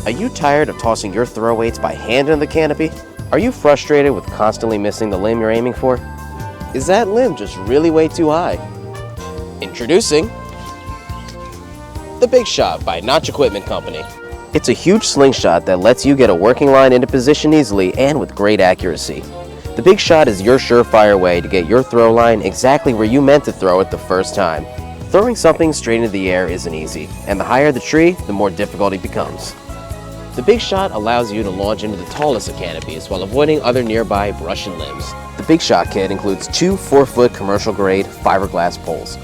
Are you tired of tossing your throw weights by hand in the canopy? Are you frustrated with constantly missing the limb you're aiming for? Is that limb just really way too high? Introducing the Big Shot by Notch Equipment Company. It's a huge slingshot that lets you get a working line into position easily and with great accuracy. The Big Shot is your surefire way to get your throw line exactly where you meant to throw it the first time. Throwing something straight into the air isn't easy, and the higher the tree, the more difficult it becomes. The Big Shot allows you to launch into the tallest of canopies while avoiding other nearby brush and limbs. The Big Shot kit includes 2 4-foot commercial-grade fiberglass poles.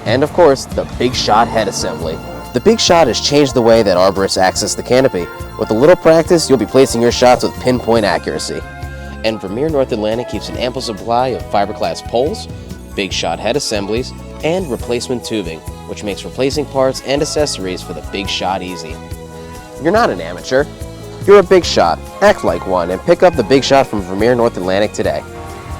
And of course, the Big Shot head assembly. The Big Shot has changed the way that arborists access the canopy. With a little practice, you'll be placing your shots with pinpoint accuracy. And Vermeer North Atlantic keeps an ample supply of fiberglass poles, Big Shot head assemblies, and replacement tubing, which makes replacing parts and accessories for the Big Shot easy. You're not an amateur. You're a Big Shot. Act like one and pick up the Big Shot from Vermeer North Atlantic today.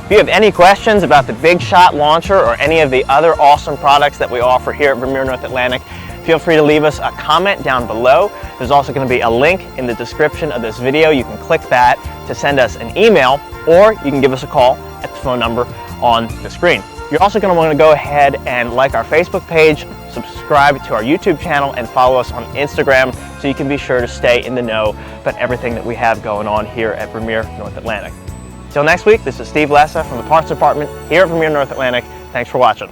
If you have any questions about the Big Shot launcher or any of the other awesome products that we offer here at Vermeer North Atlantic, feel free to leave us a comment down below. There's also going to be a link in the description of this video. You can click that to send us an email, or you can give us a call at the phone number on the screen. You're also going to want to go ahead and like our Facebook page, subscribe to our YouTube channel, and follow us on Instagram so you can be sure to stay in the know about everything that we have going on here at Vermeer North Atlantic. Till next week, this is Steve Lessa from the Parts Department here at Vermeer North Atlantic. Thanks for watching.